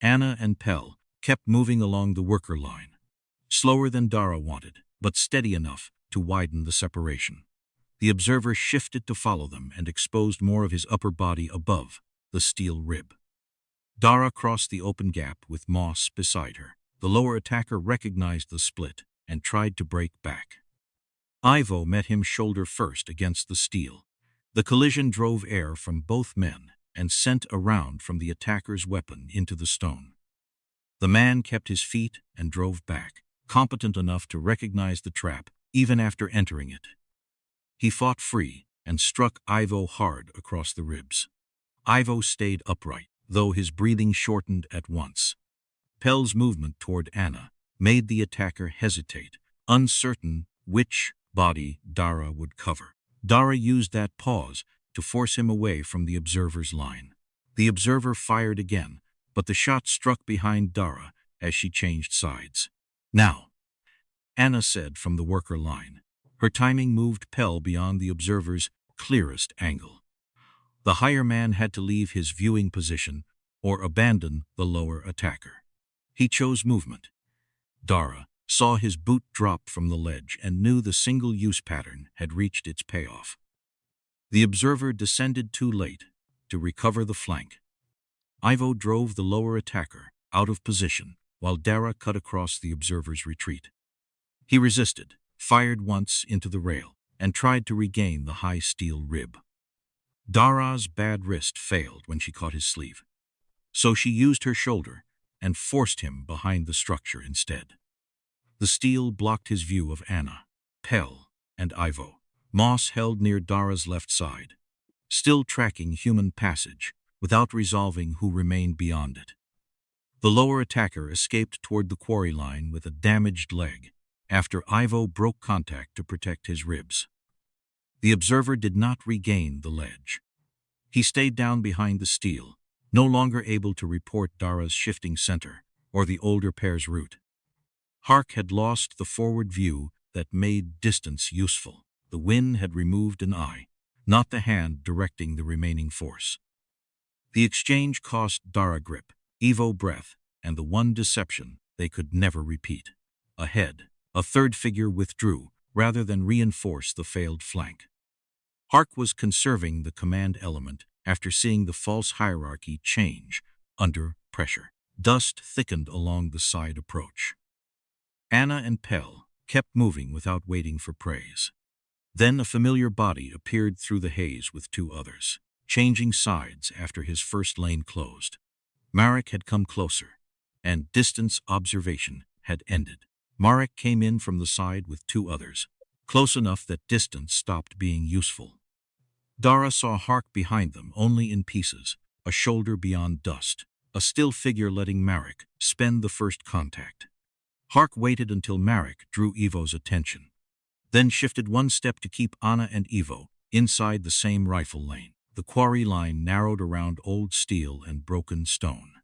Anna and Pell kept moving along the worker line, slower than Dara wanted, but steady enough to widen the separation. The observer shifted to follow them and exposed more of his upper body above the steel rib. Dara crossed the open gap with Moss beside her. The lower attacker recognized the split and tried to break back. Ivo met him shoulder first against the steel. The collision drove air from both men and sent a round from the attacker's weapon into the stone. The man kept his feet and drove back, competent enough to recognize the trap even after entering it. He fought free and struck Ivo hard across the ribs. Ivo stayed upright, though his breathing shortened at once. Pell's movement toward Anna made the attacker hesitate, uncertain which body Dara would cover. Dara used that pause to force him away from the observer's line. The observer fired again, but the shot struck behind Dara as she changed sides. "Now," Anna said from the worker line. Her timing moved Pell beyond the observer's clearest angle. The higher man had to leave his viewing position or abandon the lower attacker. He chose movement. Dara saw his boot drop from the ledge and knew the single-use pattern had reached its payoff. The observer descended too late to recover the flank. Ivo drove the lower attacker out of position while Dara cut across the observer's retreat. He resisted, fired once into the rail, and tried to regain the high steel rib. Dara's bad wrist failed when she caught his sleeve, so she used her shoulder and forced him behind the structure instead. The steel blocked his view of Anna, Pell, and Ivo. Moss held near Dara's left side, still tracking human passage without resolving who remained beyond it. The lower attacker escaped toward the quarry line with a damaged leg after Ivo broke contact to protect his ribs. The observer did not regain the ledge. He stayed down behind the steel, no longer able to report Dara's shifting center or the older pair's route. Hark had lost the forward view that made distance useful. The wind had removed an eye, not the hand directing the remaining force. The exchange cost Dara grip, Ivo breath, and the one deception they could never repeat. Ahead, a third figure withdrew rather than reinforce the failed flank. Hark was conserving the command element after seeing the false hierarchy change under pressure. Dust thickened along the side approach. Anna and Pell kept moving without waiting for praise. Then a familiar body appeared through the haze with 2 others, changing sides after his first lane closed. Marek had come closer, and distance observation had ended. Marek came in from the side with 2 others, close enough that distance stopped being useful. Dara saw Hark behind them only in pieces, a shoulder beyond dust, a still figure letting Marek spend the first contact. Hark waited until Marek drew Ivo's attention, then shifted 1 step to keep Anna and Ivo inside the same rifle lane. The quarry line narrowed around old steel and broken stone.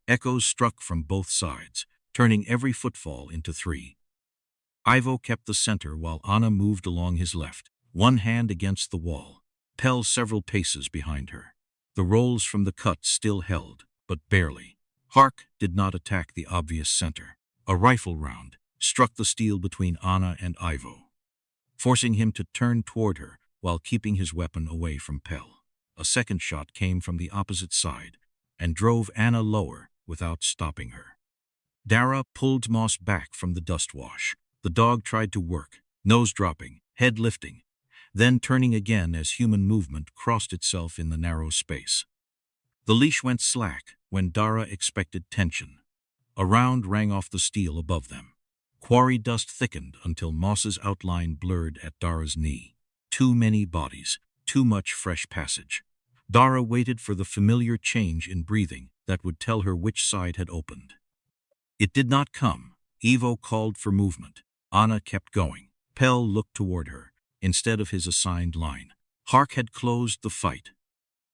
Echoes struck from both sides, turning every footfall into 3. Ivo kept the center while Anna moved along his left, one hand against the wall, Pell several paces behind her. The rolls from the cut still held, but barely. Hark did not attack the obvious center. A rifle round struck the steel between Anna and Ivo, forcing him to turn toward her while keeping his weapon away from Pell. A second shot came from the opposite side and drove Anna lower without stopping her. Dara pulled Moss back from the dust wash. The dog tried to work, nose dropping, head lifting, then turning again as human movement crossed itself in the narrow space. The leash went slack when Dara expected tension. A round rang off the steel above them. Quarry dust thickened until Moss's outline blurred at Dara's knee. Too many bodies, too much fresh passage. Dara waited for the familiar change in breathing that would tell her which side had opened. It did not come. Ivo called for movement. Anna kept going. Pell looked toward her, instead of his assigned line. Hark had closed the fight,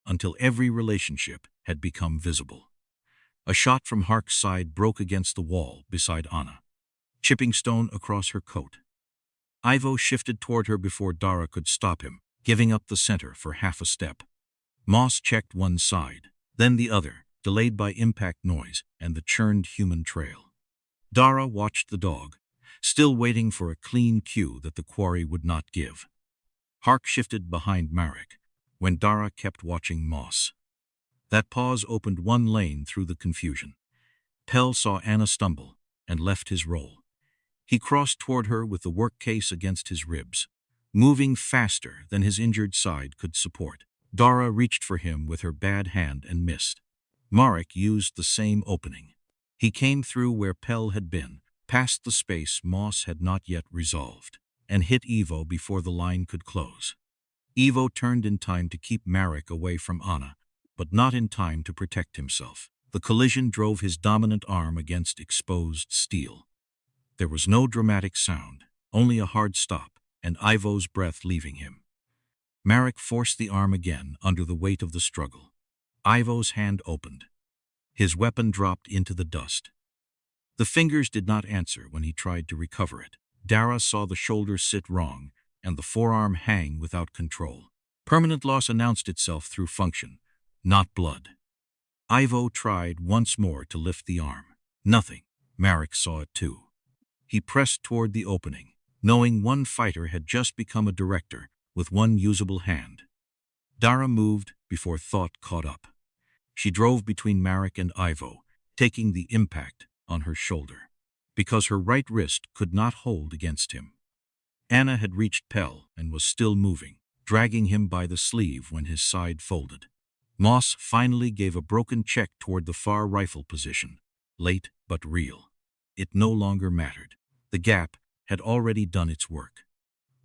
until every relationship had become visible. A shot from Hark's side broke against the wall beside Anna, chipping stone across her coat. Ivo shifted toward her before Dara could stop him, giving up the center for half a step. Moss checked one side, then the other, delayed by impact noise and the churned human trail. Dara watched the dog, still waiting for a clean cue that the quarry would not give. Hark shifted behind Marek, when Dara kept watching Moss. That pause opened one lane through the confusion. Pell saw Anna stumble and left his role. He crossed toward her with the work case against his ribs, moving faster than his injured side could support. Dara reached for him with her bad hand and missed. Marek used the same opening. He came through where Pell had been, past the space Moss had not yet resolved, and hit Ivo before the line could close. Ivo turned in time to keep Marek away from Anna, but not in time to protect himself. The collision drove his dominant arm against exposed steel. There was no dramatic sound, only a hard stop, and Ivo's breath leaving him. Marek forced the arm again under the weight of the struggle. Ivo's hand opened. His weapon dropped into the dust. The fingers did not answer when he tried to recover it. Dara saw the shoulder sit wrong and the forearm hang without control. Permanent loss announced itself through function, not blood. Ivo tried once more to lift the arm. Nothing. Marek saw it too. He pressed toward the opening, knowing one fighter had just become a director with one usable hand. Dara moved before thought caught up. She drove between Marek and Ivo, taking the impact on her shoulder, because her right wrist could not hold against him. Anna had reached Pell and was still moving, dragging him by the sleeve when his side folded. Moss finally gave a broken check toward the far rifle position, late but real. It no longer mattered. The gap had already done its work.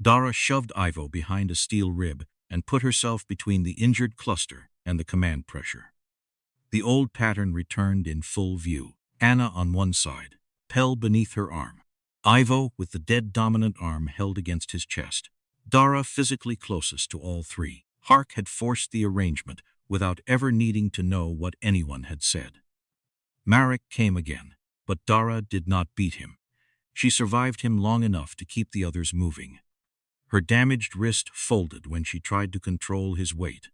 Dara shoved Ivo behind a steel rib and put herself between the injured cluster and the command pressure. The old pattern returned in full view. Anna on one side, Pell beneath her arm. Ivo with the dead dominant arm held against his chest. Dara physically closest to all three. Hark had forced the arrangement without ever needing to know what anyone had said. Marek came again, but Dara did not beat him. She survived him long enough to keep the others moving. Her damaged wrist folded when she tried to control his weight.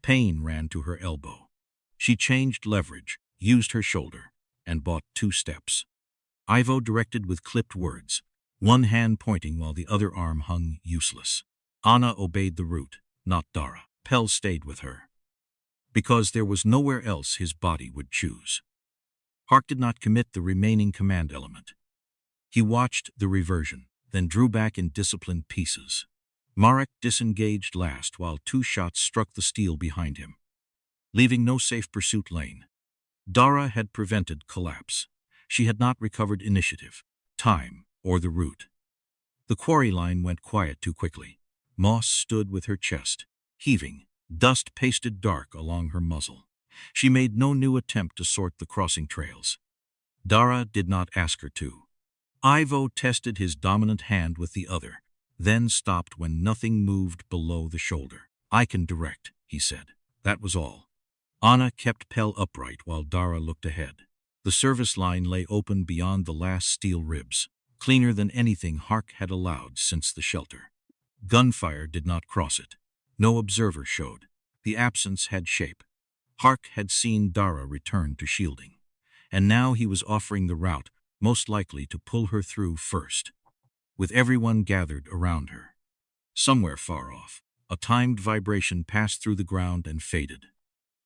Pain ran to her elbow. She changed leverage, used her shoulder, and bought 2 steps. Ivo directed with clipped words, one hand pointing while the other arm hung useless. Anna obeyed the route, not Dara. Pell stayed with her, because there was nowhere else his body would choose. Hark did not commit the remaining command element. He watched the reversion, then drew back in disciplined pieces. Marek disengaged last while 2 shots struck the steel behind him, leaving no safe pursuit lane. Dara had prevented collapse. She had not recovered initiative, time, or the route. The quarry line went quiet too quickly. Moss stood with her chest, heaving, dust pasted dark along her muzzle. She made no new attempt to sort the crossing trails. Dara did not ask her to. Ivo tested his dominant hand with the other, then stopped when nothing moved below the shoulder. "I can direct," he said. That was all. Anna kept Pell upright while Dara looked ahead. The service line lay open beyond the last steel ribs, cleaner than anything Hark had allowed since the shelter. Gunfire did not cross it. No observer showed. The absence had shape. Hark had seen Dara return to shielding, and now he was offering the route most likely to pull her through first. With everyone gathered around her, somewhere far off, a timed vibration passed through the ground and faded.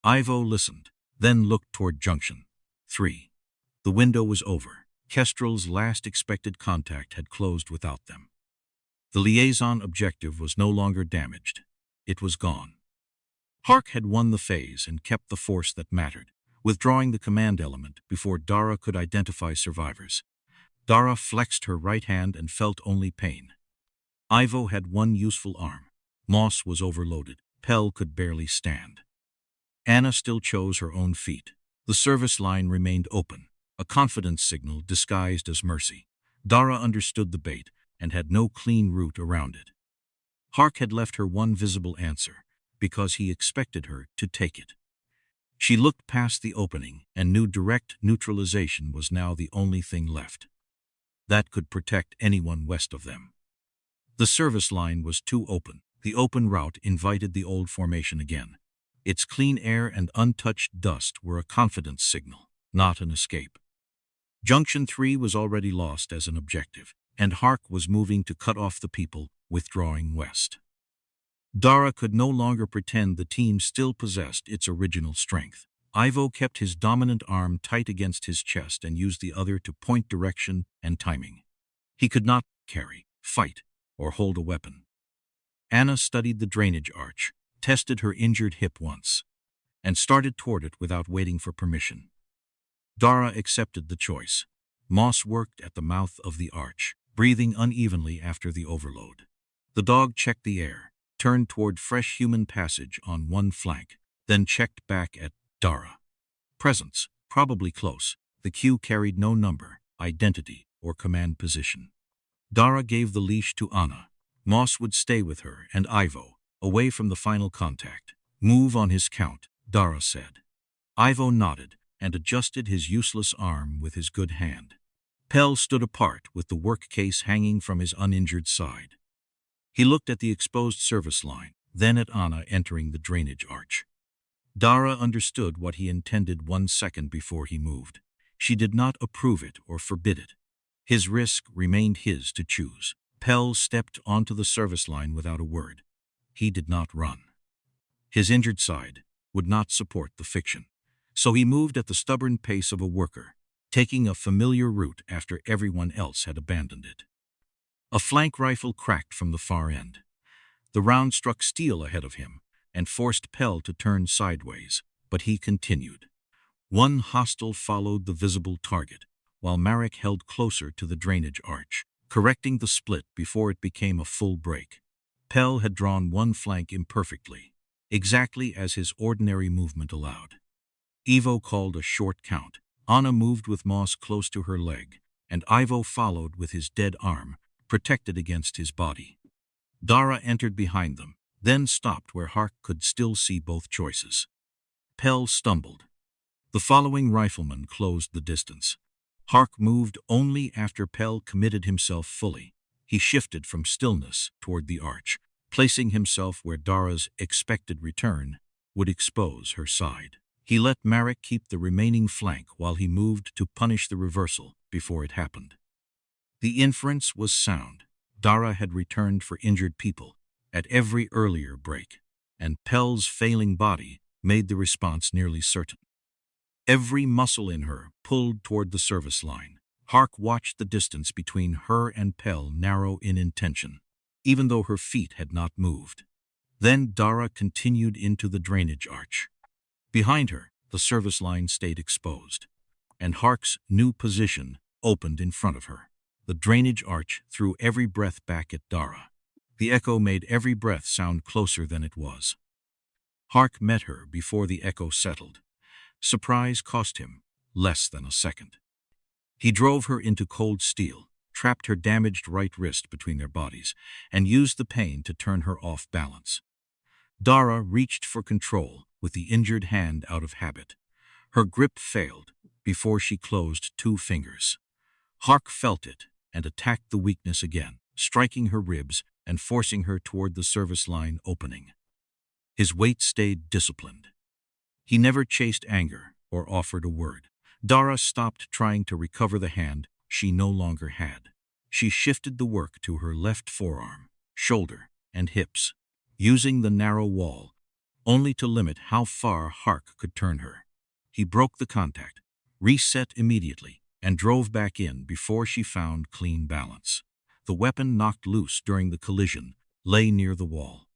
Ivo listened, then looked toward Junction 3. The window was over. Kestrel's last expected contact had closed without them. The liaison objective was no longer damaged. It was gone. Hark had won the phase and kept the force that mattered, withdrawing the command element before Dara could identify survivors. Dara flexed her right hand and felt only pain. Ivo had one useful arm. Moss was overloaded. Pell could barely stand. Anna still chose her own feet. The service line remained open, a confidence signal disguised as mercy. Dara understood the bait and had no clean route around it. Hark had left her one visible answer, because he expected her to take it. She looked past the opening and knew direct neutralization was now the only thing left. That could protect anyone west of them. The service line was too open. The open route invited the old formation again. Its clean air and untouched dust were a confidence signal, not an escape. Junction 3 was already lost as an objective, and Hark was moving to cut off the people withdrawing west. Dara could no longer pretend the team still possessed its original strength. Ivo kept his dominant arm tight against his chest and used the other to point direction and timing. He could not carry, fight, or hold a weapon. Anna studied the drainage arch, tested her injured hip once, and started toward it without waiting for permission. Dara accepted the choice. Moss worked at the mouth of the arch, breathing unevenly after the overload. The dog checked the air, turned toward fresh human passage on one flank, then checked back at Dara. Presence, probably close. The cue carried no number, identity, or command position. Dara gave the leash to Anna. Moss would stay with her and Ivo, away from the final contact. Move on his count, Dara said. Ivo nodded and adjusted his useless arm with his good hand. Pell stood apart with the work case hanging from his uninjured side. He looked at the exposed service line, then at Anna entering the drainage arch. Dara understood what he intended 1 second before he moved. She did not approve it or forbid it. His risk remained his to choose. Pell stepped onto the service line without a word. He did not run. His injured side would not support the fiction, so he moved at the stubborn pace of a worker, taking a familiar route after everyone else had abandoned it. A flank rifle cracked from the far end. The round struck steel ahead of him and forced Pell to turn sideways, but he continued. One hostile followed the visible target, while Marek held closer to the drainage arch, correcting the split before it became a full break. Pell had drawn one flank imperfectly, exactly as his ordinary movement allowed. Ivo called a short count. Anna moved with Moss close to her leg, and Ivo followed with his dead arm, protected against his body. Dara entered behind them, then stopped where Hark could still see both choices. Pell stumbled. The following rifleman closed the distance. Hark moved only after Pell committed himself fully. He shifted from stillness toward the arch, placing himself where Dara's expected return would expose her side. He let Marek keep the remaining flank while he moved to punish the reversal before it happened. The inference was sound. Dara had returned for injured people at every earlier break, and Pell's failing body made the response nearly certain. Every muscle in her pulled toward the service line. Hark watched the distance between her and Pell narrow in intention, even though her feet had not moved. Then Dara continued into the drainage arch. Behind her, the service line stayed exposed, and Hark's new position opened in front of her. The drainage arch threw every breath back at Dara. The echo made every breath sound closer than it was. Hark met her before the echo settled. Surprise cost him less than a second. He drove her into cold steel, trapped her damaged right wrist between their bodies, and used the pain to turn her off balance. Dara reached for control with the injured hand out of habit. Her grip failed before she closed 2 fingers. Hark felt it and attacked the weakness again, striking her ribs and forcing her toward the service line opening. His weight stayed disciplined. He never chased anger or offered a word. Dara stopped trying to recover the hand she no longer had. She shifted the work to her left forearm, shoulder, and hips, using the narrow wall, only to limit how far Hark could turn her. He broke the contact, reset immediately, and drove back in before she found clean balance. The weapon knocked loose during the collision lay near the wall.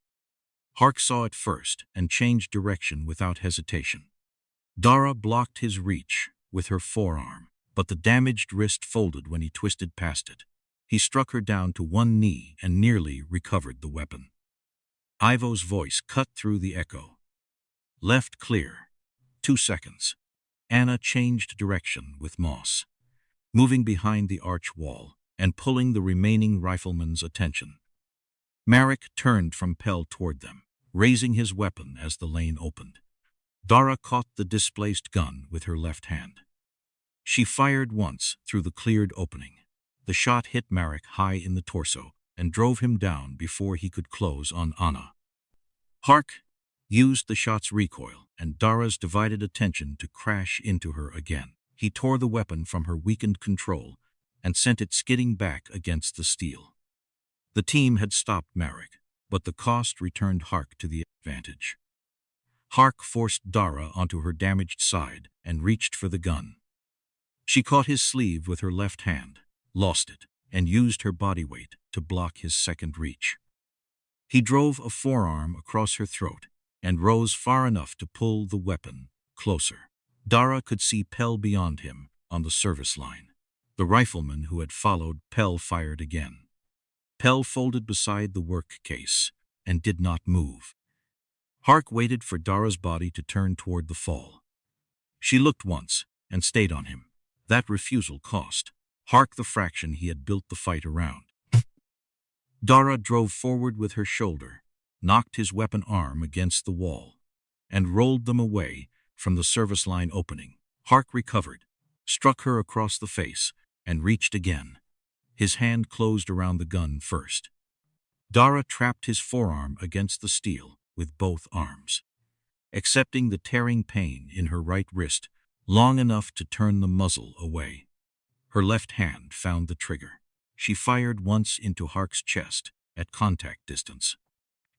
Hark saw it first and changed direction without hesitation. Dara blocked his reach with her forearm, but the damaged wrist folded when he twisted past it. He struck her down to one knee and nearly recovered the weapon. Ivo's voice cut through the echo. Left clear. 2 seconds. Anna changed direction with Moss, moving behind the arch wall and pulling the remaining rifleman's attention. Marek turned from Pell toward them, raising his weapon as the lane opened. Dara caught the displaced gun with her left hand. She fired once through the cleared opening. The shot hit Marek high in the torso and drove him down before he could close on Anna. Hark used the shot's recoil and Dara's divided attention to crash into her again. He tore the weapon from her weakened control and sent it skidding back against the steel. The team had stopped Marek, but the cost returned Hark to the advantage. Hark forced Dara onto her damaged side and reached for the gun. She caught his sleeve with her left hand, lost it, and used her body weight to block his second reach. He drove a forearm across her throat and rose far enough to pull the weapon closer. Dara could see Pell beyond him on the service line. The rifleman who had followed Pell fired again. Pell folded beside the work case and did not move. Hark waited for Dara's body to turn toward the fall. She looked once and stayed on him. That refusal cost Hark the fraction he had built the fight around. Dara drove forward with her shoulder, knocked his weapon arm against the wall, and rolled them away from the service line opening. Hark recovered, struck her across the face, and reached again. His hand closed around the gun first. Dara trapped his forearm against the steel with both arms, accepting the tearing pain in her right wrist long enough to turn the muzzle away. Her left hand found the trigger. She fired once into Hark's chest at contact distance.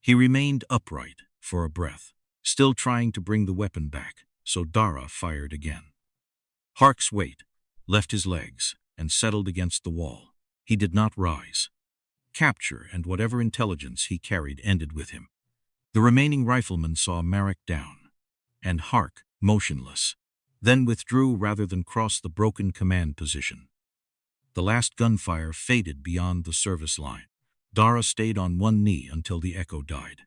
He remained upright for a breath, still trying to bring the weapon back, so Dara fired again. Hark's weight left his legs and settled against the wall. He did not rise. Capture and whatever intelligence he carried ended with him. The remaining riflemen saw Marek down, and Hark motionless, then withdrew rather than cross the broken command position. The last gunfire faded beyond the service line. Dara stayed on one knee until the echo died.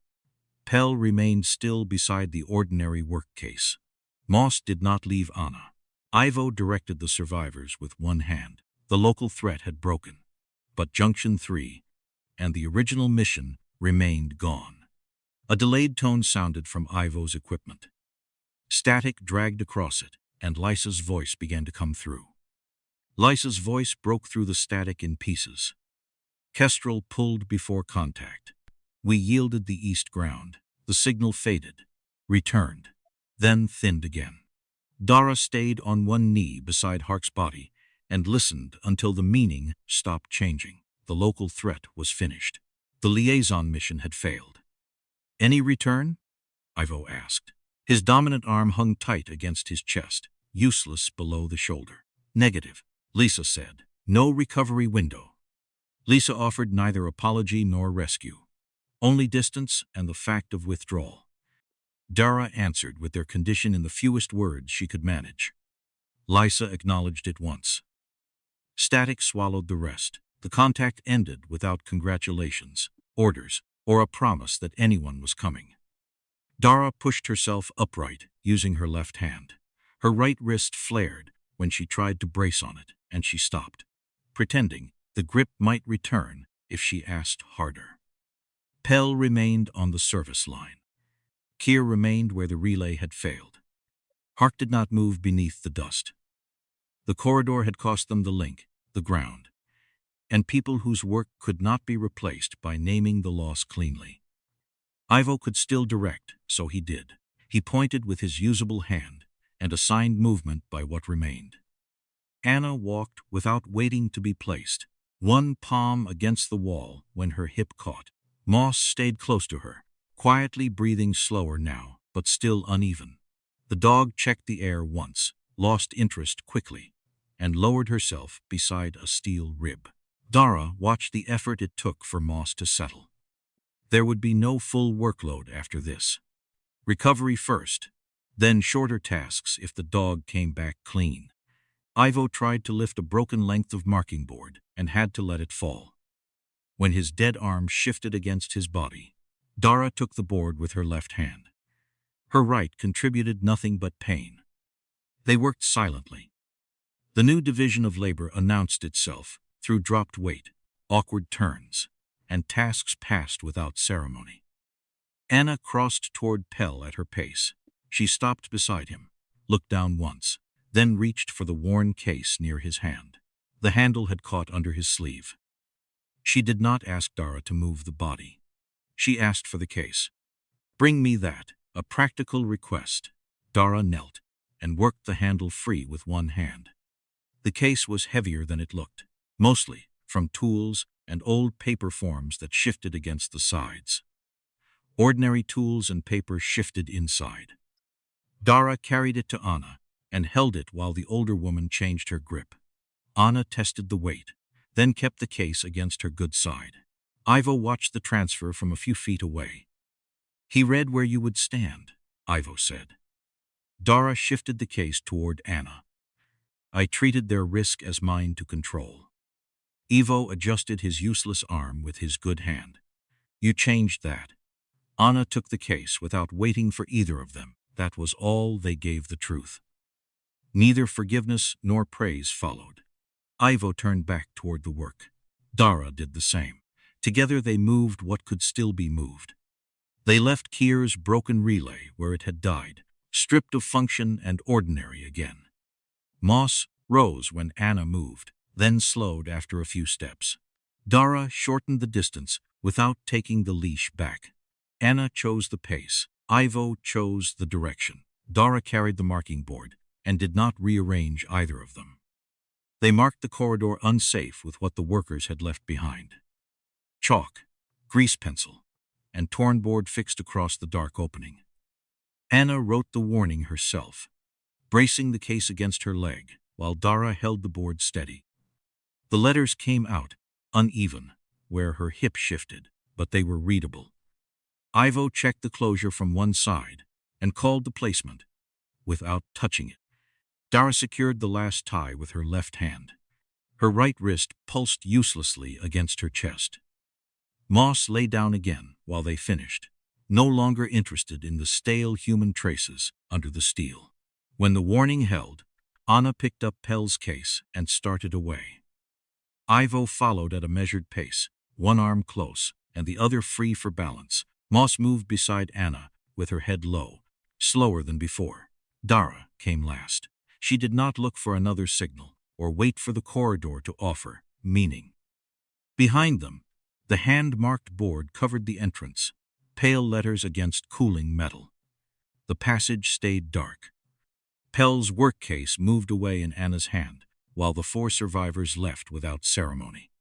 Pell remained still beside the ordinary work case. Moss did not leave Anna. Ivo directed the survivors with one hand. The local threat had broken, but Junction 3 and the original mission remained gone. A delayed tone sounded from Ivo's equipment. Static dragged across it, and Lisa's voice began to come through. Lisa's voice broke through the static in pieces. Kestrel pulled before contact. We yielded the east ground. The signal faded, returned, then thinned again. Dara stayed on one knee beside Hark's body and listened until the meaning stopped changing. The local threat was finished. The liaison mission had failed. Any return? Ivo asked. His dominant arm hung tight against his chest, useless below the shoulder. Negative, Lisa said. No recovery window. Lisa offered neither apology nor rescue, only distance and the fact of withdrawal. Dara answered with their condition in the fewest words she could manage. Lisa acknowledged it once. Static swallowed the rest. The contact ended without congratulations, orders, or a promise that anyone was coming. Dara pushed herself upright, using her left hand. Her right wrist flared when she tried to brace on it, and she stopped, pretending the grip might return if she asked harder. Pell remained on the service line. Keir remained where the relay had failed. Hark did not move beneath the dust. The corridor had cost them the link, the ground, and people whose work could not be replaced by naming the loss cleanly. Ivo could still direct, so he did. He pointed with his usable hand and assigned movement by what remained. Anna walked without waiting to be placed, one palm against the wall when her hip caught. Moss stayed close to her, quietly breathing slower now, but still uneven. The dog checked the air once, lost interest quickly, and lowered herself beside a steel rib. Dara watched the effort it took for Moss to settle. There would be no full workload after this. Recovery first, Then shorter tasks if the dog came back clean. Ivo tried to lift a broken length of marking board and had to let it fall. When his dead arm shifted against his body, Dara took the board with her left hand. Her right contributed nothing but pain. They worked silently. The new division of labor announced itself through dropped weight, awkward turns, and tasks passed without ceremony. Anna crossed toward Pell at her pace. She stopped beside him, looked down once, then reached for the worn case near his hand. The handle had caught under his sleeve. She did not ask Dara to move the body. She asked for the case. "Bring me that," a practical request. Dara knelt and worked the handle free with one hand. The case was heavier than it looked, mostly from tools and old paper forms that shifted against the sides. Ordinary tools and paper shifted inside. Dara carried it to Anna and held it while the older woman changed her grip. Anna tested the weight, then kept the case against her good side. Ivo watched the transfer from a few feet away. "He read where you would stand," Ivo said. Dara shifted the case toward Anna. "I treated their risk as mine to control." Ivo adjusted his useless arm with his good hand. "You changed that." Anna took the case without waiting for either of them. That was all. They gave the truth. Neither forgiveness nor praise followed. Ivo turned back toward the work. Dara did the same. Together they moved what could still be moved. They left Kier's broken relay where it had died, stripped of function and ordinary again. Moss rose when Anna moved, then slowed after a few steps. Dara shortened the distance without taking the leash back. Anna chose the pace. Ivo chose the direction. Dara carried the marking board and did not rearrange either of them. They marked the corridor unsafe with what the workers had left behind. Chalk, grease pencil, and torn board fixed across the dark opening. Anna wrote the warning herself, bracing the case against her leg, while Dara held the board steady. The letters came out, uneven, where her hip shifted, but they were readable. Ivo checked the closure from one side and called the placement, without touching it. Dara secured the last tie with her left hand. Her right wrist pulsed uselessly against her chest. Moss lay down again while they finished, no longer interested in the stale human traces under the steel. When the warning held, Anna picked up Pell's case and started away. Ivo followed at a measured pace, one arm close and the other free for balance. Moss moved beside Anna with her head low, slower than before. Dara came last. She did not look for another signal or wait for the corridor to offer meaning. Behind them, the hand-marked board covered the entrance, pale letters against cooling metal. The passage stayed dark. Pell's work case moved away in Anna's hand, while the four survivors left without ceremony.